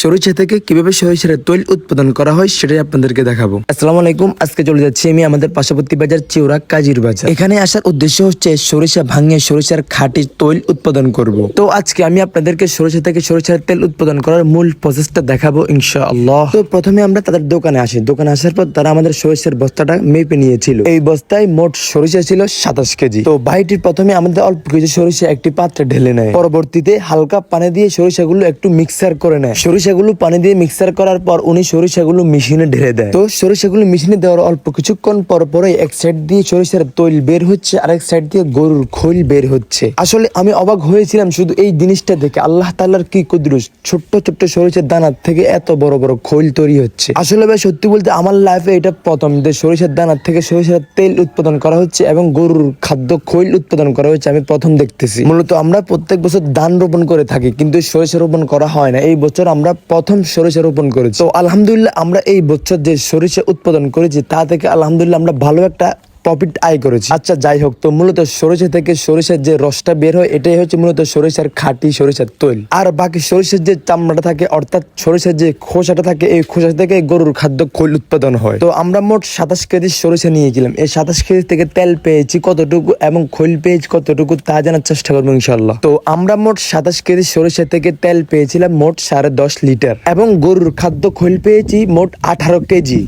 সরিষা থেকে কিভাবে সরিষার তৈল উৎপাদন করা হয় সেটাই আপনাদেরকে দেখাবো। আসসালামু আলাইকুম। আজকে চলে যাচ্ছি আমি আমাদের পার্শ্ববর্তী বাজার চিউরা কাজীর বাজার। এখানে আসার উদ্দেশ্য হচ্ছে সরিষা ভাঙিয়ে সরিষার খাঁটি তৈল উৎপাদন করব। তো আজকে আমি আপনাদেরকে সরিষা থেকে সরিষার তেল উৎপাদন করার মূল প্রসেসটা দেখাবো ইনশাআল্লাহ। তো প্রথমে আমরা তাদের দোকানে আসি। দোকানে আসার পর তারা আমাদের সরিষার বস্তাটা মেপে নিয়েছিল। এই বস্তায় মোট সরিষা ছিল 27 কেজি। তো ভাইটি প্রথমে আমাদের অল্প কিছু সরিষা একটি পাত্রে ঢেলে নেয়, পরবর্তীতে হালকা পানি দিয়ে সরিষাগুলো একটু মিক্সার করে নেয়। সরিষাগুলো পানি দিয়ে মিক্সার করার পর উনি সরিষাগুলো মেশিনে ঢেলে দেয়। তো সরিষাগুলো মেশিনে দেওয়ার অল্প কিছুক্ষণ পর পরে এক সাইড দিয়ে সরিষার তৈল বের হচ্ছে, আরেক সাইড দিয়ে গরুর খৈল বের হচ্ছে। আসলে আমি অবাক হয়েছিলাম শুধু এই জিনিসটা দেখে। আল্লাহ তাআলার কি কুদরত, ছোট্ট ছোট্ট সরিষার দানার থেকে এত বড় বড় খৈল তৈরি হচ্ছে। আসলে ভাই সত্যি বলতে আমার লাইফে এটা প্রথম যে সরিষার দানার থেকে সরিষার তেল উৎপাদন করা হচ্ছে এবং গরুর খাদ্য খৈল উৎপাদন করা হচ্ছে আমি প্রথম দেখতেছি। মূলত আমরা প্রত্যেক বছর ধান রোপণ করে থাকি, কিন্তু সরিষা রোপণ করা হয় না। এই বছর আমরা প্রথম সরিষা রোপণ করেছি। তো আলহামদুলিল্লাহ আমরা এই বছর যে সরিষা উৎপাদন করেছি তা থেকে আলহামদুলিল্লাহ আমরা ভালো একটা প্রফিট আয় করেছি। আচ্ছা যাই হোক, তো মূলত সরিষা থেকে সরিষার যে রসটা বের হয় এটাই হচ্ছে মূলত সরিষার খাঁটি সরিষার তৈল। আর বাকি সরিষার যে চামড়াটা থাকে অর্থাৎ সরিষার যে খোসাটা থাকে এই খোসা থেকে গরুর খাদ্য খৈল উৎপাদন হয়। তো আমরা মোট 27 কেজি সরিষা নিয়েছিলাম। এই 27 কেজি থেকে তেল পেয়েছি কতটুকু এবং খৈল পেয়েছি কতটুকু তা জানার চেষ্টা করবো ইনশাল্লাহ। তো আমরা মোট 27 কেজি সরিষা থেকে তেল পেয়েছিলাম মোট 10.5 লিটার এবং গরুর খাদ্য খৈল পেয়েছি মোট 18 কেজি।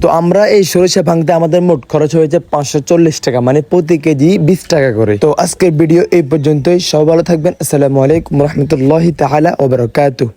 তো আমরা এই সরিষা ভাঙতে আমাদের মোট খরচ হয়েছে 540 টাকা, মানে প্রতি কেজি 20 টাকা করে। তো আজকের ভিডিও এই পর্যন্তই। সব ভালো থাকবেন। আসসালামু আলাইকুম রহমতুল্লাহি তাআলা ওয়া বারাকাতুহু।